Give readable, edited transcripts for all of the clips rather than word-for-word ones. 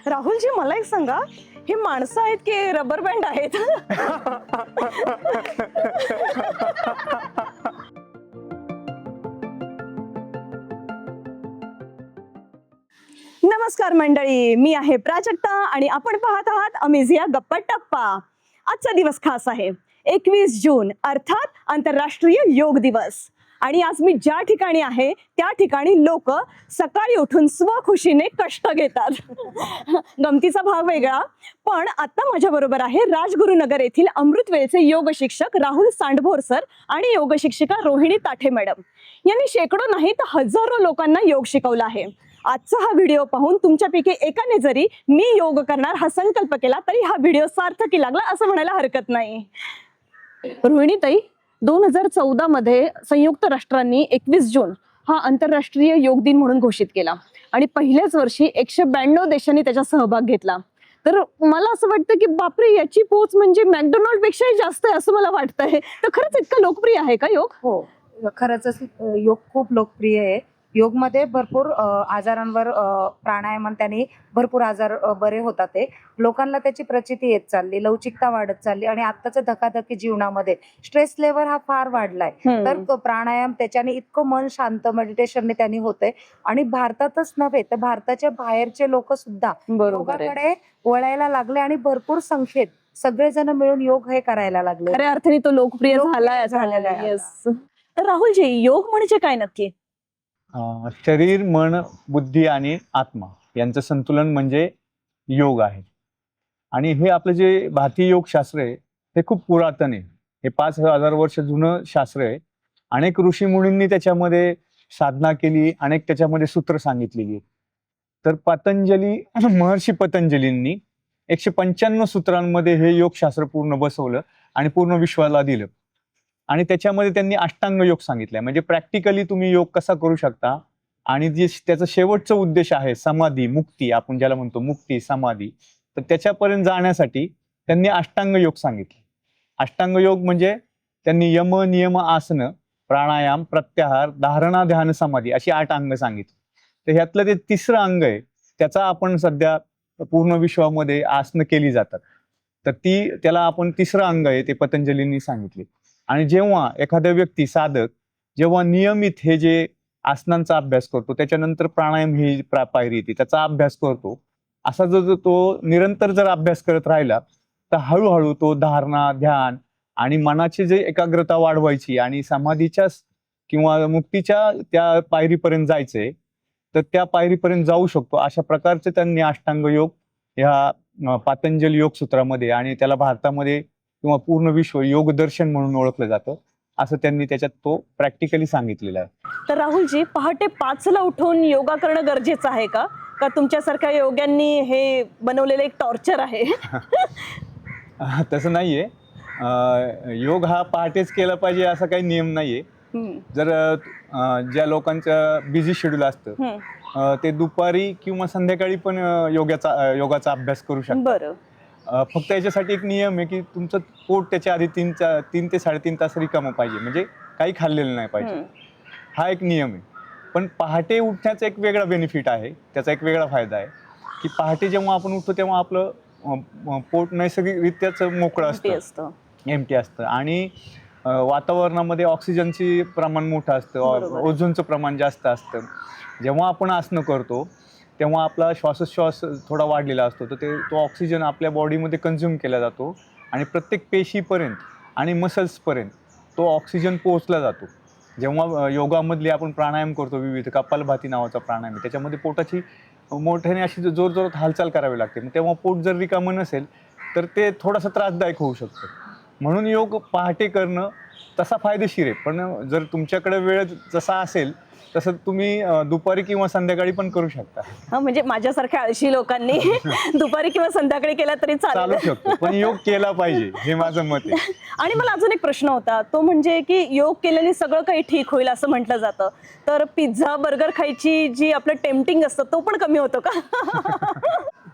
राहुलजी मला एक सांगा, हे माणसं आहेत की रबर बँड आहेत? नमस्कार मंडळी, मी आहे प्राजक्ता आणि आपण पाहत आहात अमेझिया गप्पा टप्पा. आजचा दिवस खास आहे, 21 जून अर्थात आंतरराष्ट्रीय योग दिवस. आणि आज मी ज्या ठिकाणी आहे त्या ठिकाणी लोक सकाळी उठून स्वखुशीने कष्ट घेतात. गमतीचा भाग वेगळा, पण आता माझ्या बरोबर आहे राजगुरुनगर येथील अमृतवेलचे योग शिक्षक राहुल सांडभोर सर आणि योग शिक्षिका रोहिणी ताठे मॅडम. यांनी शेकडो नाही तर हजारो लोकांना योग शिकवला आहे. आजचा हा व्हिडिओ पाहून तुमच्यापैकी एकाने जरी मी योग करणार हा संकल्प केला तरी हा व्हिडिओ सार्थकी लागला असं म्हणायला हरकत नाही. रोहिणी ताई, 2014 मध्ये संयुक्त राष्ट्रांनी 21 जून हा आंतरराष्ट्रीय योग दिन म्हणून घोषित केला आणि पहिल्याच वर्षी 192 देशांनी त्याचा सहभाग घेतला. तर मला असं वाटतं की बापरे, याची पोच म्हणजे मॅकडोनाल्ड पेक्षाही जास्त आहे असं मला वाटतंय. तर खरंच इतका लोकप्रिय आहे का योग? हो, खरंच योग खूप लोकप्रिय आहे. योगमध्ये भरपूर आजारांवर प्राणायामन त्यांनी भरपूर आजार बरे होतात. ते लोकांना त्याची प्रचिती येत चालली, लवचिकता वाढत चालली आणि आत्ताच्या धकाधकी जीवनामध्ये स्ट्रेस लेवल हा फार वाढलाय. तर प्राणायाम त्याच्याने इतकं मन शांत मेडिटेशनने त्यांनी होतंय आणि भारतातच नव्हे तर भारताच्या बाहेरचे लोक सुद्धा योगाकडे वळायला लागले आणि भरपूर संख्येत सगळेजण मिळून योग हे करायला लागले. खऱ्या अर्थाने तो लोकप्रिय झालेला आहे. Yes. तर राहुलजी, योग म्हणजे काय नक्की? शरीर, मन, बुद्धी आणि आत्मा यांचं संतुलन म्हणजे योग आहे. आणि हे आपलं जे भारतीय योग शास्त्र आहे हे खूप पुरातन आहे. हे 5000 वर्ष जुनं शास्त्र आहे. अनेक ऋषी मुनींनी त्याच्यामध्ये साधना केली, अनेक त्याच्यामध्ये सूत्र सांगितलेली. तर महर्षी पतंजलींनी 195 सूत्रांमध्ये हे योगशास्त्र पूर्ण बसवलं आणि पूर्ण विश्वाला दिलं. आणि त्याच्यामध्ये त्यांनी अष्टांग योग सांगितलाय, म्हणजे प्रॅक्टिकली तुम्ही योग कसा करू शकता. आणि जे त्याचा शेवटचा उद्देश आहे समाधी, मुक्ती, आपण ज्याला म्हणतो मुक्ती समाधी, तर त्याच्यापर्यंत जाण्यासाठी त्यांनी अष्टांग योग सांगितले. अष्टांग योग म्हणजे त्यांनी यम, नियम, आसन, प्राणायाम, प्रत्याहार, धारणा, ध्यान, समाधी अशी 8 अंग सांगितली. तर ह्यातलं ते तिसरं अंग आहे, त्याचा आपण सध्या पूर्ण विश्वामध्ये आसनं केली जातात. तर त्याला आपण तिसरं अंग आहे ते पतंजलींनी सांगितले. आणि जेव्हा एखादा व्यक्ती साधक जेव्हा नियमित हे जे आसनांचा अभ्यास करतो, त्याच्यानंतर प्राणायाम ही पायरी येते, त्याचा अभ्यास करतो, असा जो तो निरंतर जर अभ्यास करत राहिला तर हळूहळू तो धारणा, ध्यान आणि मनाची जे एकाग्रता वाढवायची आणि समाधीच्या किंवा मुक्तीच्या त्या पायरीपर्यंत जायचंय, तर त्या पायरीपर्यंत जाऊ शकतो. अशा प्रकारचे त्यांनी अष्टांग योग ह्या पातंजली योग सूत्रामध्ये, आणि त्याला भारतामध्ये किंवा पूर्ण विश्व योग दर्शन म्हणून ओळखलं जातं, असं त्यांनी त्याच्यात तो प्रॅक्टिकली सांगितलेला आहे. तर राहुलजी, पहाटे 5ला उठून योगा करणं गरजेचं आहे का? का तुमच्यासारख्या योग्यांनी हे बनवलेलं एक टॉर्चर आहे? तसं नाहीये. योग हा पहाटेच केला पाहिजे असा काही नियम नाहीये. जर ज्या लोकांचं बिझी शेड्यूल असतं ते दुपारी किंवा संध्याकाळी पण योगाचा अभ्यास करू शकतात. बरं. फक्त याच्यासाठी एक नियम आहे की तुमचं पोट त्याच्या आधी 3 ते 3.5 तास रिकामं पाहिजे, म्हणजे काही खाल्लेलं नाही पाहिजे. हा एक नियम आहे. पण पहाटे उठण्याचा एक वेगळा बेनिफिट आहे, त्याचा एक वेगळा फायदा आहे की पहाटे जेव्हा आपण उठतो तेव्हा आपलं पोट नैसर्गिकरित्याच मोकळं असतं, एम्प्टी असतं आणि वातावरणामध्ये ऑक्सिजनचे प्रमाण मोठं असतं, ओझोनचं प्रमाण जास्त असतं. जेव्हा आपण आसनं करतो तेव्हा आपला श्वासोच्छ्वास थोडा वाढलेला असतो, तर तो ऑक्सिजन आपल्या बॉडीमध्ये कन्झ्युम केला जातो आणि प्रत्येक पेशीपर्यंत आणि मसल्सपर्यंत तो ऑक्सिजन पोहोचला जातो. जेव्हा योगामधली आपण प्राणायाम करतो, विविध कपालभाती नावाचा प्राणायाम, त्याच्यामध्ये पोटाची मोठ्याने अशी जोरजोरात हालचाल करावी लागते. तेव्हा पोट जर रिकामं नसेल तर ते थोडासा त्रासदायक होऊ शकतं. म्हणून योग पहाटे करणं तसा फायदेशीर आहे, पण जर तुमच्याकडे वेळ जसा असेल तसं तुम्ही दुपारी किंवा संध्याकाळी पण करू शकता. हा, म्हणजे माझ्यासारख्या आळशी लोकांनी दुपारी किंवा संध्याकाळी केला तरी चालू शकतो, पण योग केला पाहिजे हे माझं मत आहे. आणि मला अजून एक प्रश्न होता, तो म्हणजे की योग केल्याने सगळं काही ठीक होईल असं म्हटलं जातं, तर पिझ्झा बर्गर खायची जी आपलं टेम्पटिंग असतं तो पण कमी होतो का?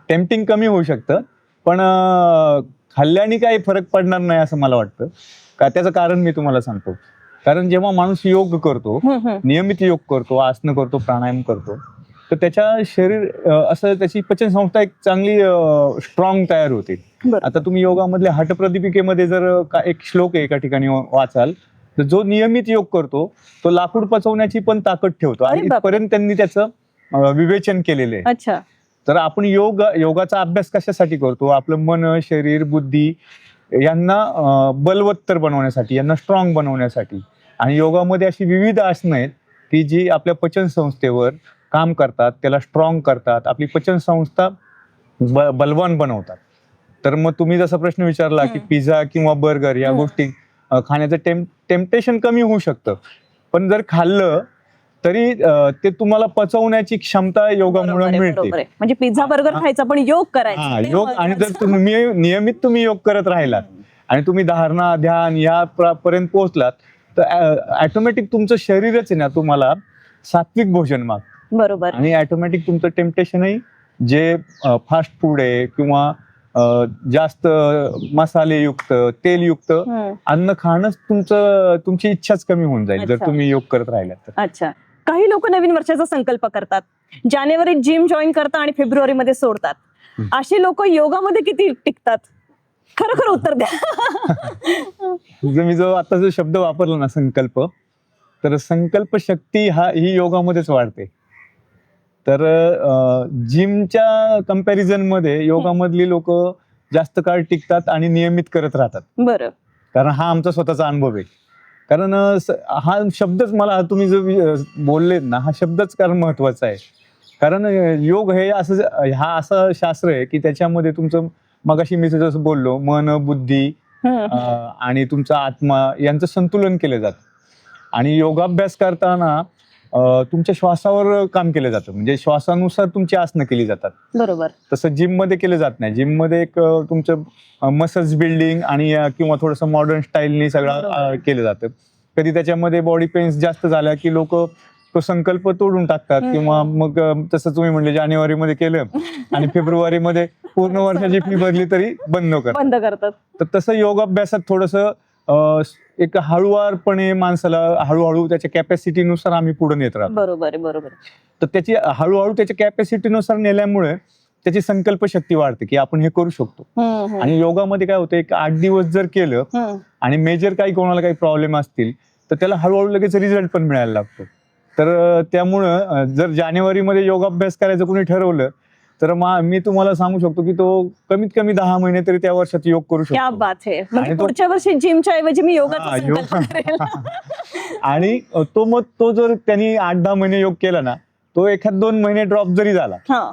टेम्पटिंग कमी होऊ शकतं, पण खाल्ल्याने काही फरक पडणार नाही असं मला वाटतं. का त्याचं कारण मी तुम्हाला सांगतो. कारण जेव्हा माणूस योग करतो, नियमित योग करतो, आसनं करतो, प्राणायाम करतो, तर त्याच्या शरीर असं त्याची पचनसंस्था एक चांगली स्ट्रॉंग तयार होते. बरं. आता तुम्ही योगामधल्या हठप्रदीपिकेमध्ये जर एक श्लोक आहे एका ठिकाणी वाचाल, तर जो नियमित योग करतो तो लाकूड पचवण्याची पण ताकद ठेवतो अरे आणि बापरे. इथपर्यंत त्यांनी त्याचं विवेचन केलेलं आहे. अच्छा. तर आपण योगाचा अभ्यास कशासाठी करतो? आपलं मन, शरीर, बुद्धी यांना बलवत्तर बनवण्यासाठी, यांना स्ट्रॉंग बनवण्यासाठी. आणि योगामध्ये अशी विविध आसनं आहेत की जी आपल्या पचन संस्थेवर काम करतात, त्याला स्ट्रॉंग करतात, आपली पचन संस्था बलवान बनवतात. तर मग तुम्ही जसा प्रश्न विचारला की पिझ्झा किंवा बर्गर या गोष्टी खाण्याचं टेम्पटेशन कमी होऊ शकतं, पण जर खाल्लं तरी ते तुम्हाला पचवण्याची क्षमता योगामुळे बरोबर आहे, मिळते. बरोबर आहे. म्हणजे पिझ्झा बर्गर खायचा पण योग करायचा. हा, ते योग. आणि जर महत्त्वाचं. तुम्ही नियमित योग करत राहिलात आणि तुम्ही धारणा, ध्यान या पर्यंत पोहोचलात तर ऑटोमॅटिक तुमचं शरीरच आहे ना तुम्हाला सात्विक भोजन माग, बरोबर. आणि ऑटोमॅटिक तुमचं टेम्पटेशनही जे फास्ट फूड आहे किंवा जास्त मसालेयुक्त, तेलयुक्त अन्न खाणंच तुमची इच्छाच कमी होऊन जाईल जर अच्छा. तुम्ही योग करत राहिलात तर. अच्छा. काही लोक नवीन वर्षाचा संकल्प करतात, जानेवारीत जिम जॉईन करतात आणि फेब्रुवारीमध्ये सोडतात. अशी लोक योगामध्ये किती टिकतात? खरोखर उत्तर द्या. मी आता जो शब्द वापरला ना संकल्प, तर संकल्प शक्ती ही योगामध्येच वाढते. तर जिमच्या कंपॅरिझन मध्ये योगामधली लोक जास्त काळ टिकतात आणि नियमित करत राहतात. बरं. कारण हा आमचा स्वतःचा अनुभव आहे. कारण हा शब्दच मला तुम्ही जो बोललेत ना, हा शब्दच कारण महत्वाचा आहे. कारण योग हे हा असं शास्त्र आहे की त्याच्यामध्ये तुमचं मगाशी मी जसं बोललो, मन, बुद्धी आणि तुमचा आत्मा यांचं संतुलन केलं जातं. आणि योगाभ्यास करताना तुमच्या श्वासावर काम केलं जातं, म्हणजे श्वासानुसार तुमची आसनं केली जातात. बरोबर. तसं जिम मध्ये केलं जात नाही. जिम मध्ये एक तुमचं मसल्स बिल्डिंग आणि किंवा थोडंसं मॉडर्न स्टाईलनी सगळं केलं जातं. कधी त्याच्यामध्ये बॉडी पेन्स जास्त झाल्या की लोक तो संकल्प तोडून टाकतात, किंवा मग तसं तुम्ही म्हणले जानेवारीमध्ये केलं आणि फेब्रुवारीमध्ये पूर्ण वर्षाची फी भरली तरी बंद करतात. तर तसं योगाभ्यासात थोडंसं एक हळुवारपणे माणसाला हळूहळू त्याच्या कॅपॅसिटीनुसार आम्ही पुढे नेत राहतो. बरोबर बरोबर. तर त्याची हळूहळू त्याच्या कॅपॅसिटीनुसार नेल्यामुळे त्याची संकल्प शक्ती वाढते की आपण हे करू शकतो. आणि योगामध्ये काय होतं, एक 8 दिवस जर केलं आणि मेजर कोणाला काही प्रॉब्लेम असतील तर त्याला हळूहळू लगेच रिझल्ट पण मिळायला लागतो. तर त्यामुळं जर जानेवारीमध्ये योगाभ्यास करायचं कोणी ठरवलं तर मी तुम्हाला सांगू शकतो की तो कमीत कमी 10 महिने तरी त्या वर्षात योग करू शकतो. क्या बात आहे. म्हणजे आणि पुढच्या वर्षी जिमच्या ऐवजी मी योगाचा योग संकल्प करेल. आणि तो जर त्यांनी 8-10 महिने योग केला ना, तो 1-2 महिने ड्रॉप जरी झाला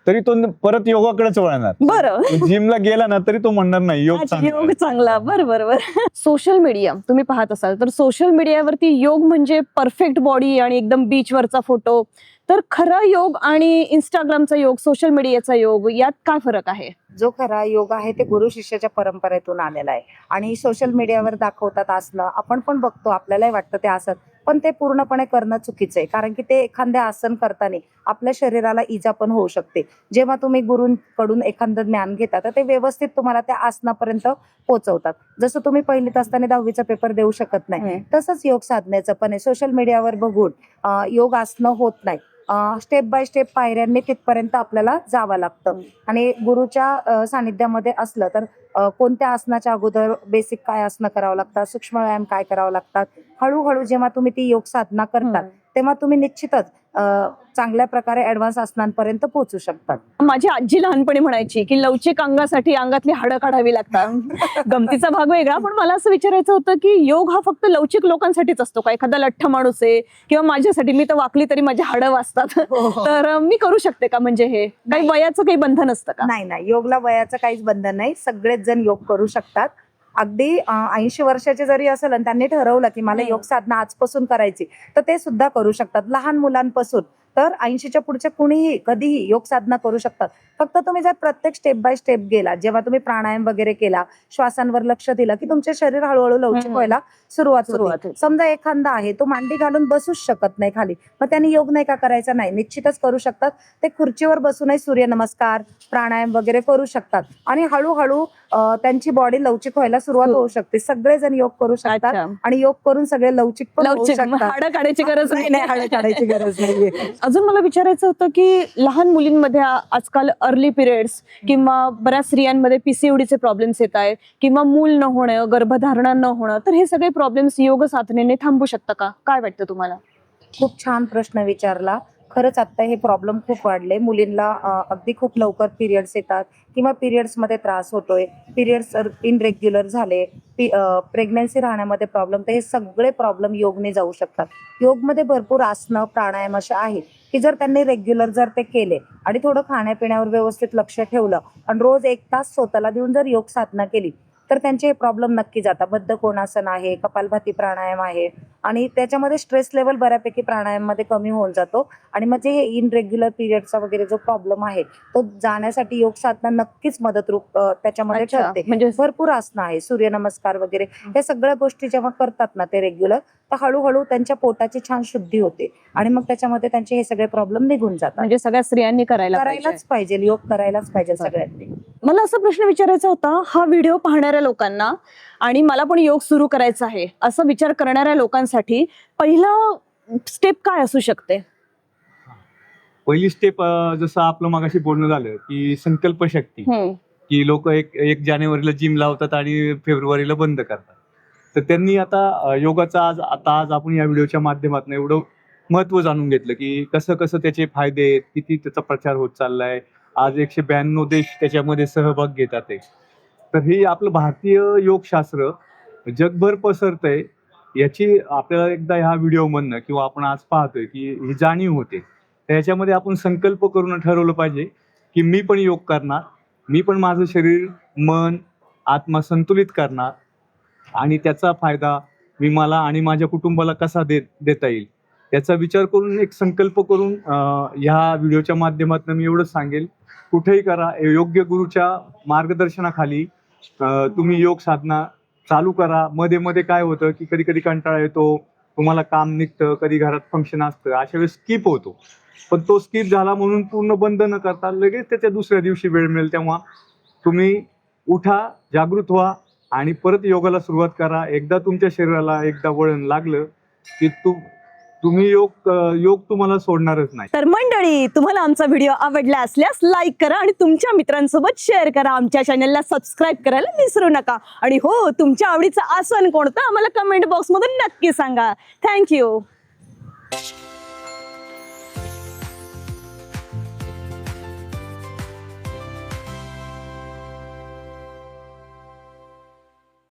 तरी तो परत योगाकडेच वळणार. बरं. जिमला गेला ना तरी तो म्हणणार नाही योग योग चांगला. बरोबर. सोशल मीडिया तुम्ही पाहत असाल तर सोशल मीडियावरती योग म्हणजे परफेक्ट बॉडी आणि एकदम बीचवरचा फोटो. तर खरा योग आणि इंस्टाग्रामचा योग, सोशल मीडियाचा योग यात काय फरक आहे? जो खरा योग आहे ते गुरु शिष्याच्या परंपरेतून आलेला आहे. आणि सोशल मीडियावर दाखवतात आसनं, आपण पण बघतो, आपल्यालाही वाटतं ते आसन, पण ते पूर्णपणे करणं चुकीचं आहे. कारण की ते एखाद्या आसन करताना आपल्या शरीराला इजा पण होऊ शकते. जेव्हा तुम्ही गुरूंकडून एखादं ज्ञान घेता तर ते व्यवस्थित तुम्हाला त्या आसनापर्यंत पोहोचवतात. जसं तुम्ही पहिलीत असताना 10वीचा पेपर देऊ शकत नाही, तसंच योग साधण्याचं पण आहे. सोशल मीडियावर बघून योग आसनं होत नाही. स्टेप बाय स्टेप पायऱ्यांनी तिथपर्यंत आपल्याला जावं लागतं. आणि गुरुच्या सानिध्यामध्ये असलं तर कोणत्या आसनाच्या अगोदर बेसिक काय आसनं करावं लागतात, सूक्ष्म व्यायाम काय करावं लागतात, हळूहळू जेव्हा तुम्ही ती योग साधना करतात तेव्हा तुम्ही निश्चितच चांगल्या प्रकारे ऍडव्हान्स आसनांपर्यंत पोहोचू शकतात. माझी आजी लहानपणी म्हणायची की लवचिक अंगासाठी अंगातली हाडं काढावी लागतात. गमतीचा भाग वेगळा, पण मला असं विचारायचं होतं की योग हा फक्त लवचिक लोकांसाठीच असतो का? एखादा लठ्ठ माणूस आहे किंवा माझ्यासाठी, मी तर वाकली तरी माझी हाडं वाचतात, तर मी करू शकते का? म्हणजे हे काही वयाचं काही बंधन असतं का? नाही, योगला वयाचं काहीच बंधन नाही. सगळेच जण योग करू शकतात. अगदी 80 वर्षाचे जरी असेल आणि त्यांनी ठरवलं की मला योग साधना आजपासून करायची तर ते सुद्धा करू शकतात. लहान मुलांपासून तर 80च्या पुढच्या कुणीही कधीही योग साधना करू शकतात. फक्त तुम्ही जर प्रत्येक स्टेप बाय स्टेप गेला, जेव्हा तुम्ही प्राणायाम वगैरे केला, श्वासांवर लक्ष दिलं की तुमचे शरीर हळूहळू लवचिक व्हायला सुरुवात होते. समजा एखादा आहे तो मांडी घालून बसूच शकत नाही खाली, मग त्यांनी योग नाही का करायचा? नाही, निश्चितच करू शकतात. ते खुर्चीवर बसूनही सूर्यनमस्कार, प्राणायाम वगैरे करू शकतात आणि हळूहळू त्यांची बॉडी लवचिक व्हायला सुरुवात होऊ शकते. सगळेजण योग करू शकतात आणि योग करून सगळे लवचिक पण होऊ शकतात. हाडं काढायची गरज नाही, हाडं काढायची गरज नाहीये. अजून मला विचारायचं होतं की लहान मुलींमध्ये आजकाल अर्ली पिरियड्स किंवा बऱ्याच स्त्रियांमध्ये पीसीओडीचे प्रॉब्लेम्स येत आहेत किंवा मूल न होणं, गर्भधारणा न होणं, तर हे सगळे प्रॉब्लेम्स योग साधनेने थांबू शकतं का? काय वाटतं तुम्हाला? खूप छान प्रश्न विचारला. खरंच आता हे प्रॉब्लेम खूप वाढले. मुलींना अगदी खूप लवकर पिरियड्स येतात किंवा पिरियड्समध्ये त्रास होतोय, पिरियड्स इनरेग्युलर झाले, प्रेग्नन्सी राहण्यामध्ये प्रॉब्लेम, तर हे सगळे प्रॉब्लेम योगने जाऊ शकतात. योगमध्ये भरपूर आसनं, प्राणायाम असे आहेत की जर त्यांनी रेग्युलर जर ते केले आणि थोडं खाण्यापिण्यावर व्यवस्थित लक्ष ठेवलं आणि रोज 1 तास स्वतःला देऊन जर योग साधना केली तर त्यांचे हे प्रॉब्लेम नक्की जातात. बद्धकोणासन आहे, कपालभाती प्राणायाम आहे आणि त्याच्यामध्ये स्ट्रेस लेवल बऱ्यापैकी प्राणायाममध्ये कमी होऊन जातो आणि मग जे इनरेग्युलर पिरियडचा वगैरे जो प्रॉब्लेम आहे तो जाण्यासाठी योग साधना नक्कीच मदतरूप त्याच्यामध्ये अच्छा, ठरते. म्हणजे भरपूर आसनं आहे, सूर्यनमस्कार वगैरे, या सगळ्या गोष्टी जेव्हा करतात ना ते रेग्युलर, तर हळूहळू त्यांच्या पोटाची छान शुद्धी होते आणि मग त्याच्यामध्ये त्यांचे हे सगळे प्रॉब्लेम निघून जातात. म्हणजे सगळ्या स्त्रियांनी करायला पाहिजे. करायलाच पाहिजे, योग करायलाच पाहिजे सगळ्यांनी. मला असा प्रश्न विचारायचा होता, हा व्हिडिओ पाहणाऱ्या लोकांना आणि मला पण योग सुरू करायचा आहे असं विचार करणाऱ्या लोकांसाठी पहिला स्टेप काय असू शकते? पहिली स्टेप जसं आपलं मगाशी बोलणं झालं की संकल्प शक्ती, की लोक 1 जानेवारीला जिम लावतात आणि फेब्रुवारीला बंद करतात. तर त्यांनी आता योगाचा आज आपण या व्हिडिओच्या माध्यमातून एवढं महत्व जाणून घेतलं की कसं कसं त्याचे फायदे आहेत, किती त्याचा प्रचार होत चाललाय. आज 192 देश त्याच्यामध्ये सहभाग घेतात आहे. तर हे आपलं भारतीय योगशास्त्र जगभर पसरतंय याची आपल्याला एकदा ह्या व्हिडिओमधनं किंवा आपण आज पाहतोय की ही जाणीव होते. तर ह्याच्यामध्ये आपण संकल्प करून ठरवलं पाहिजे की मी पण योग करणार, मी पण माझं शरीर, मन, आत्मा संतुलित करणार आणि त्याचा फायदा मी मला आणि माझ्या कुटुंबाला कसा देता येईल याचा विचार करून एक संकल्प करून ह्या व्हिडिओच्या माध्यमातून मी एवढंच सांगेल, कुठेही करा, योग्य गुरुच्या मार्गदर्शनाखाली तुम्ही योग साधना चालू करा. मध्ये मध्ये काय होतं की कधी कधी कंटाळा येतो, तुम्हाला काम निघतं, कधी घरात फंक्शन असतं, अशा वेळेस स्किप होतो. पण तो स्किप झाला म्हणून पूर्ण बंद न करता लगेच त्याच्या दुसऱ्या दिवशी वेळ मिळेल तेव्हा तुम्ही उठा, जागृत व्हा आणि परत योगाला सुरुवात करा. एकदा तुमच्या शरीराला एकदा वळण लागलं की तुम्ही योग तुम्हाला सोडणारच नाही. तर मंडळी, तुम्हाला आमचा व्हिडिओ आवडला असल्यास लाईक करा आणि तुमच्या मित्रांसोबत शेअर करा. आमच्या चॅनलला सबस्क्राईब करायला विसरू नका आणि हो, तुमच्या आवडीचं आसन कोणतं आम्हाला कमेंट बॉक्स मध्ये नक्की सांगा. थँक्यू.